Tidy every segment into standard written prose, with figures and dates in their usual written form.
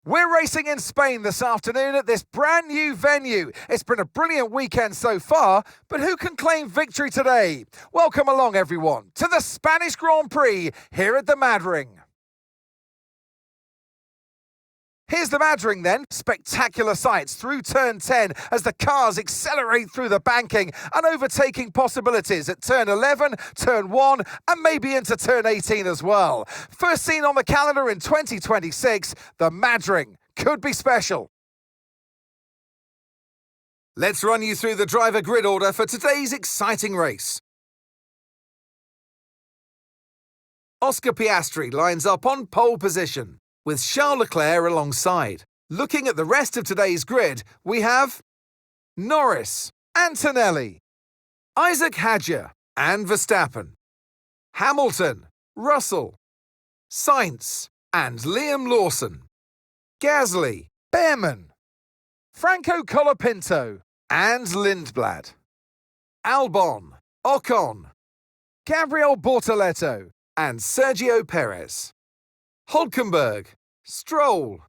We're racing in Spain this afternoon at this brand new venue. It's been a brilliant weekend so far, but who can claim victory today? Welcome along, everyone, to the Spanish Grand Prix here at the Madring. Here's the Madring then. Spectacular sights through turn 10 as the cars accelerate through the banking and overtaking possibilities at turn 11, turn 1 and maybe into turn 18 as well. First seen on the calendar in 2026, the Madring could be special. Let's run you through the driver grid order for today's exciting race. Oscar Piastri lines up on pole position, with Charles Leclerc alongside. Looking at the rest of today's grid, we have Norris, Antonelli, Isaac Hadjar and Verstappen, Hamilton, Russell, Sainz and Liam Lawson, Gasly, Behrman, Franco Colapinto and Lindblad, Albon, Ocon, Gabriel Bortoleto and Sergio Perez, Hülkenberg, Stroll,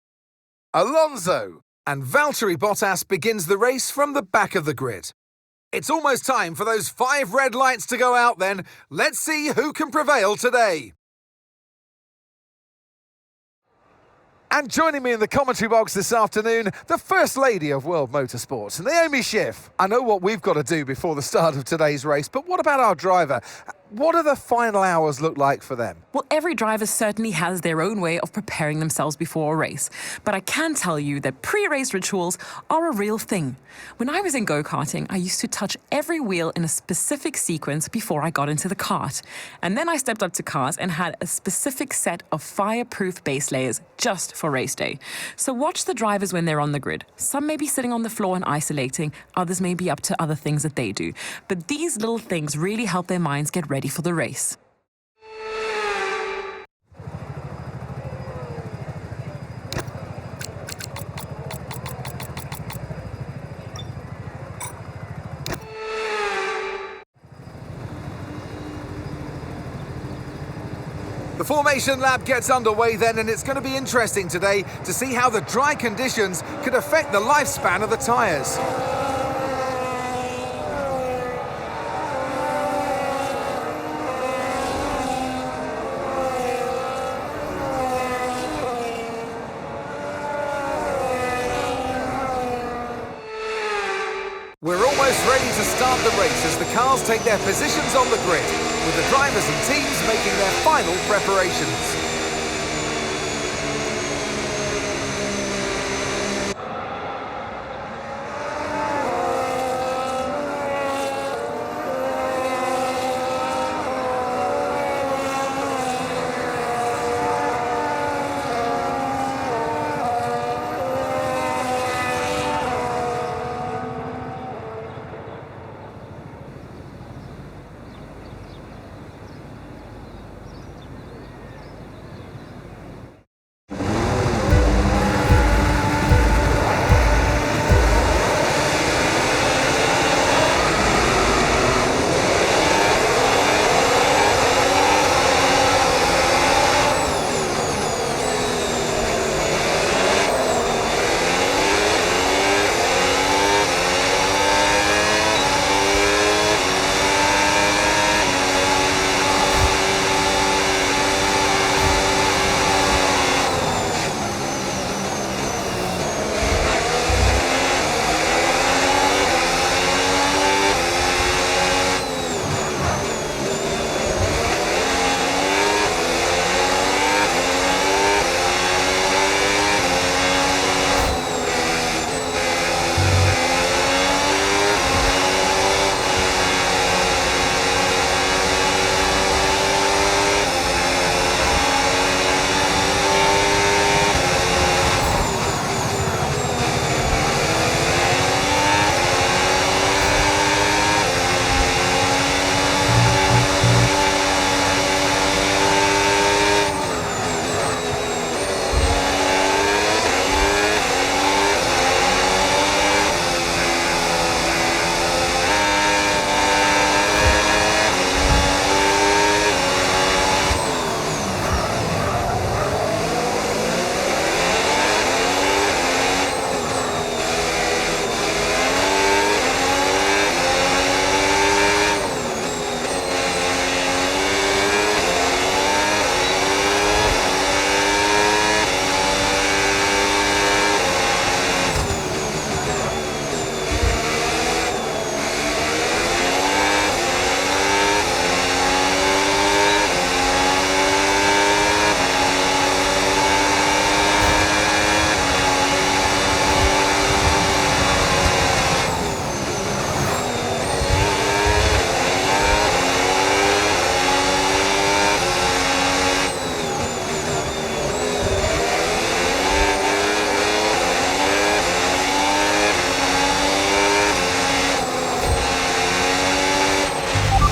Alonso and Valtteri Bottas begins the race from the back of the grid. It's almost time for those 5 red lights to go out then. Let's see who can prevail today. And joining me in the commentary box this afternoon, the First Lady of World Motorsports, Naomi Schiff. I know what we've got to do before the start of today's race, but what about our driver? What do the final hours look like for them? Well, every driver certainly has their own way of preparing themselves before a race. But I can tell you that pre-race rituals are a real thing. When I was in go-karting, I used to touch every wheel in a specific sequence before I got into the kart. And then I stepped up to cars and had a specific set of fireproof base layers just for race day. So watch the drivers when they're on the grid. Some may be sitting on the floor and isolating, others may be up to other things that they do. But these little things really help their minds get ready for the race. The formation lap gets underway then, and it's going to be interesting today to see how the dry conditions could affect the lifespan of the tyres. We're almost ready to start the race as the cars take their positions on the grid, with the drivers and teams making their final preparations.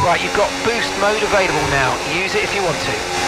Right, you've got boost mode available now. Use it if you want to.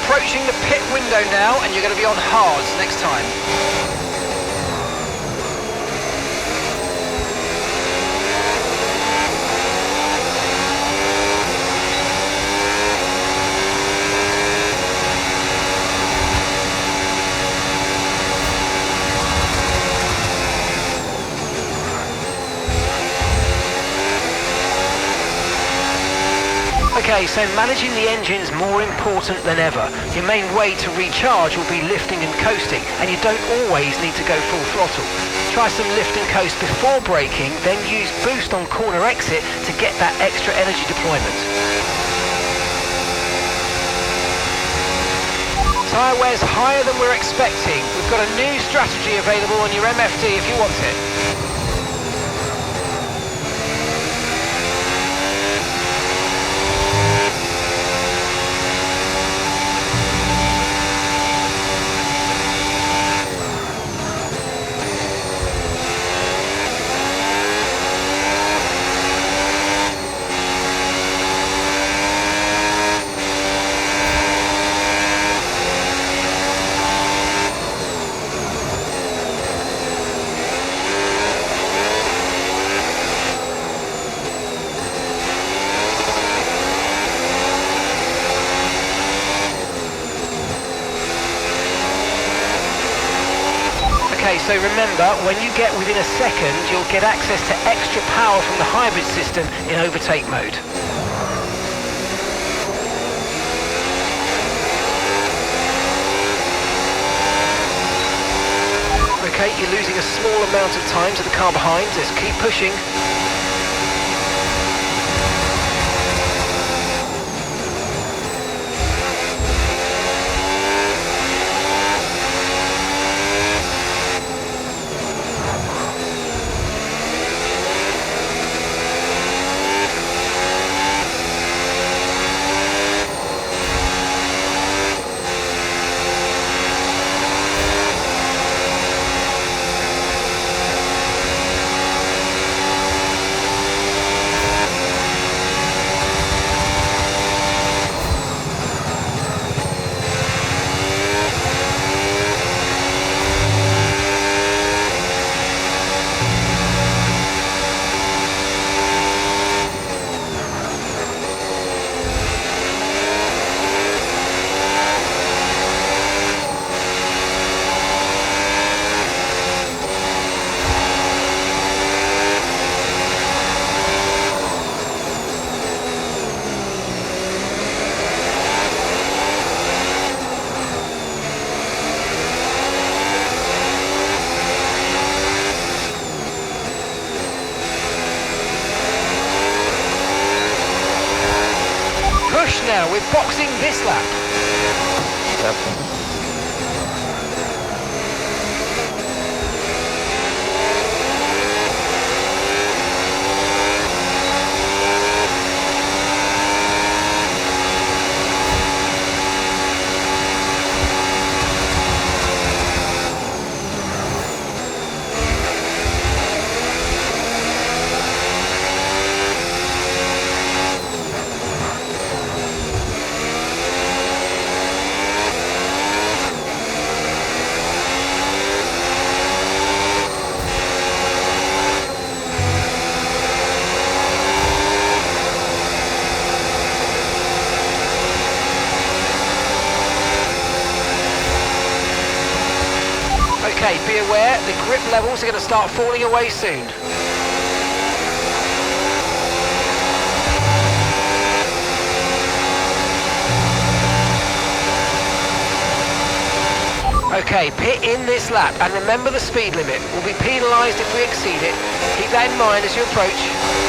Approaching the pit window now, and you're going to be on hards next time. Okay, so managing the engine's more important than ever. Your main way to recharge will be lifting and coasting, and you don't always need to go full throttle. Try some lift and coast before braking, then use boost on corner exit to get that extra energy deployment. Tyre wear's higher than we're expecting. We've got a new strategy available on your MFD if you want it. Okay, so remember, when you get within a second, you'll get access to extra power from the hybrid system in overtake mode. Okay, you're losing a small amount of time to the car behind. Just keep pushing. Now, we're boxing this lap. Okay, be aware, the grip levels are going to start falling away soon. Okay, pit in this lap and remember the speed limit. We'll be penalised if we exceed it. Keep that in mind as you approach.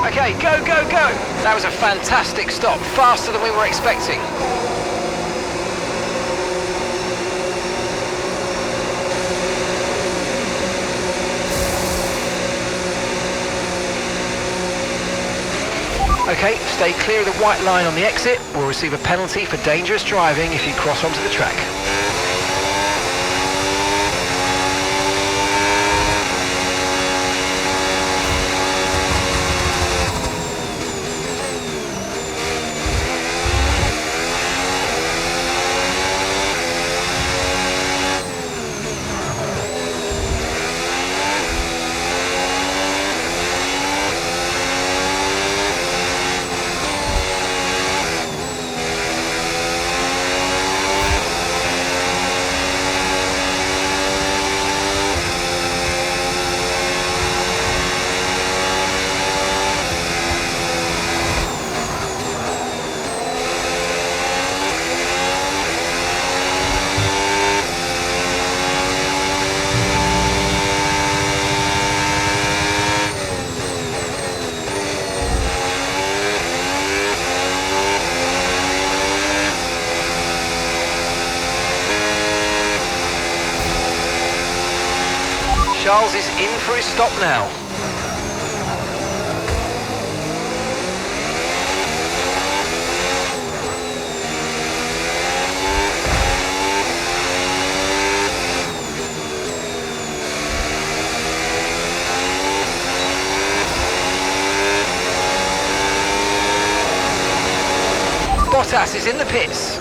Okay, go, go, go! That was a fantastic stop, faster than we were expecting. Okay, stay clear of the white line on the exit. We'll receive a penalty for dangerous driving if you cross onto the track. Charles is in for his stop now. Bottas is in the pits.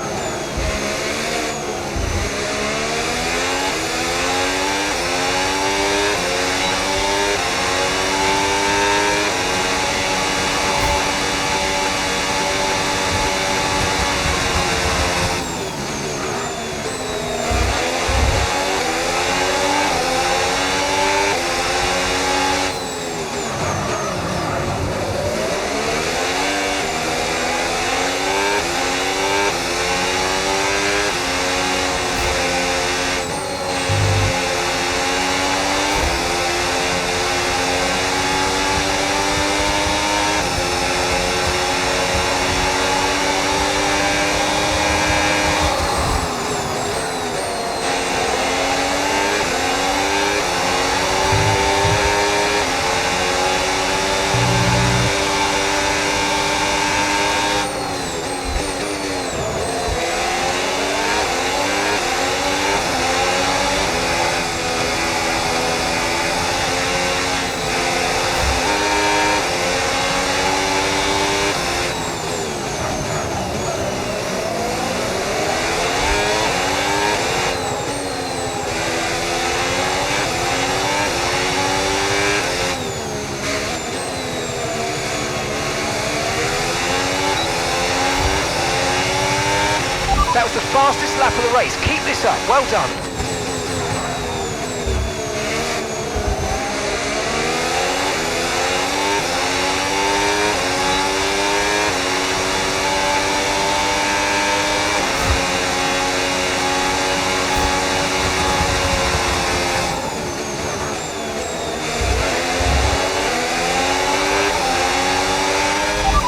That was the fastest lap of the race. Keep this up. Well done.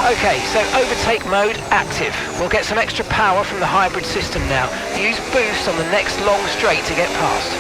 Okay, so overtake mode active. We'll get some extra power from the hybrid system now. Use boost on the next long straight to get past.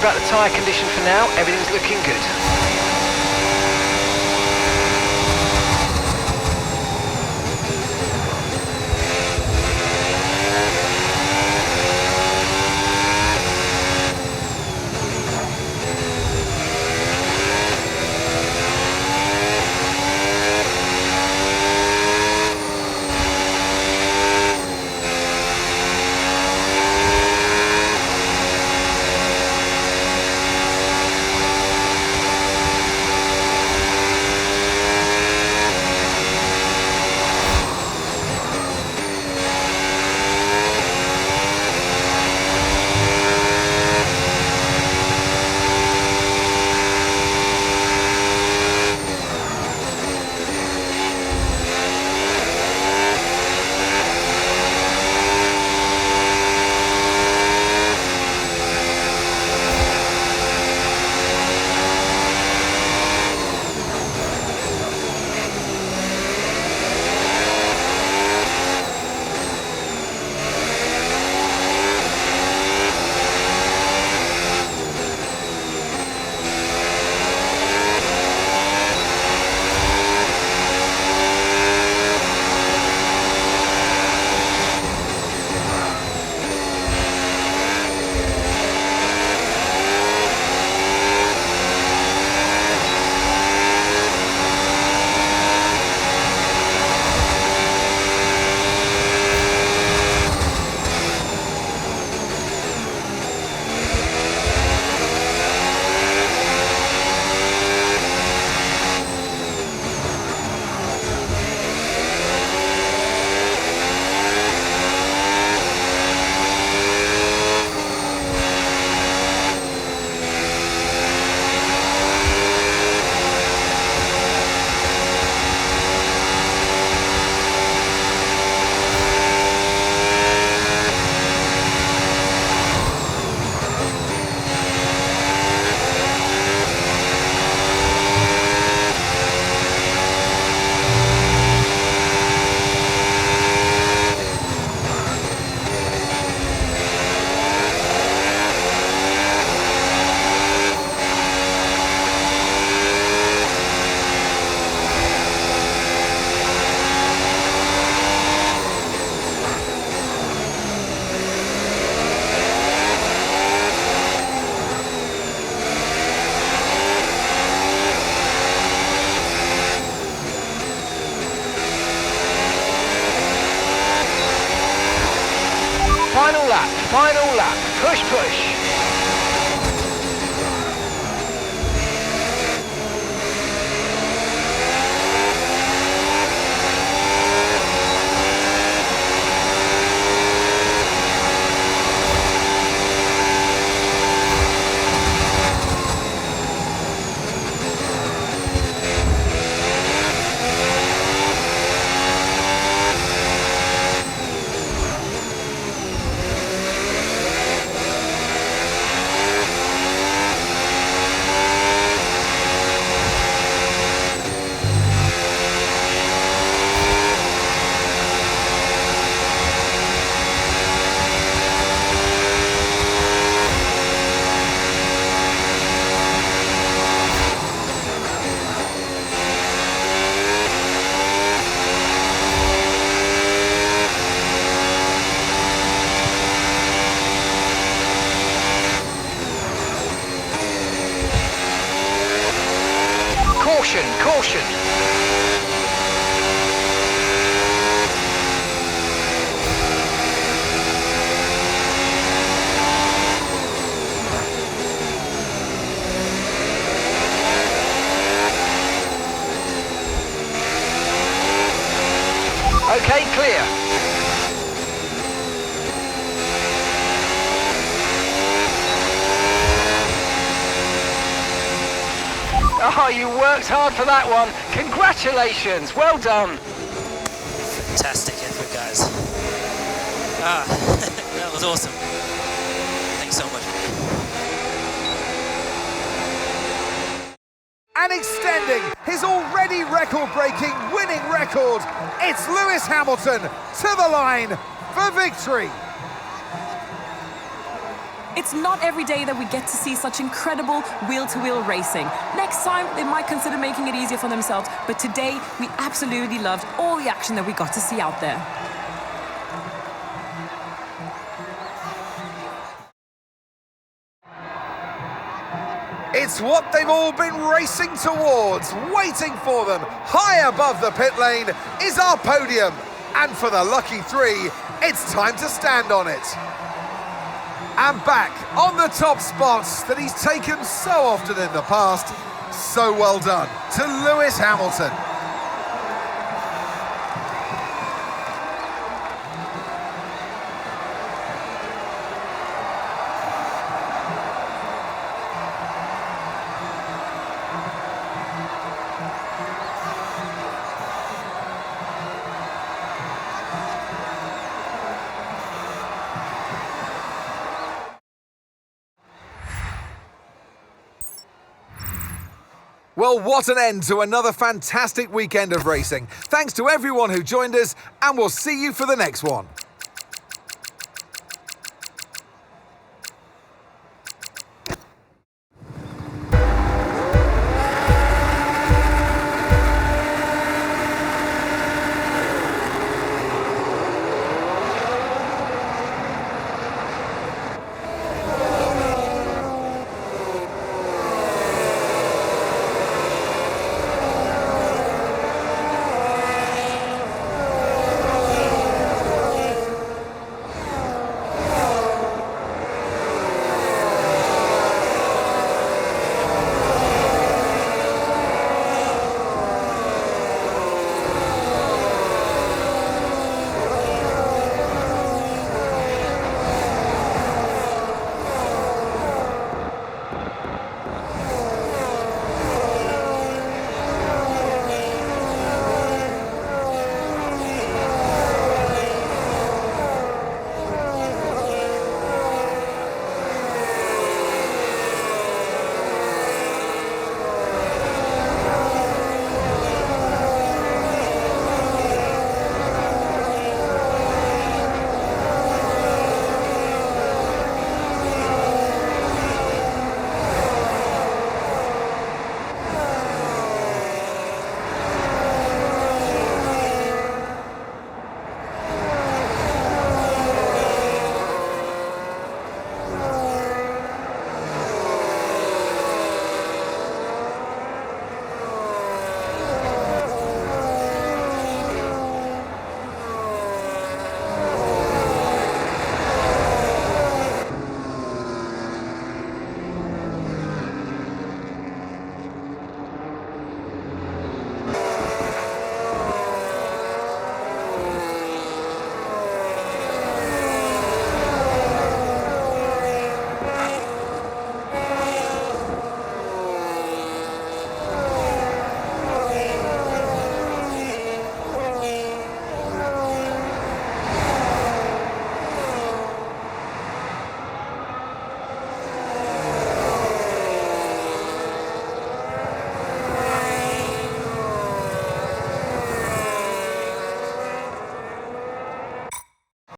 about the tyre condition for now. Everything's looking good. Final lap, push, push. Caution, caution. Okay, clear. Oh, you worked hard for that one. Congratulations, well done. Fantastic effort, guys. That was awesome. Thanks so much. And extending his already record-breaking winning record, it's Lewis Hamilton to the line for victory. It's not every day that we get to see such incredible wheel-to-wheel racing. Next time, they might consider making it easier for themselves, but today, we absolutely loved all the action that we got to see out there. It's what they've all been racing towards, waiting for them. High above the pit lane is our podium. And for the lucky three, it's time to stand on it. And back on the top spots that he's taken so often in the past. So well done to Lewis Hamilton. Well, what an end to another fantastic weekend of racing. Thanks to everyone who joined us, and we'll see you for the next one.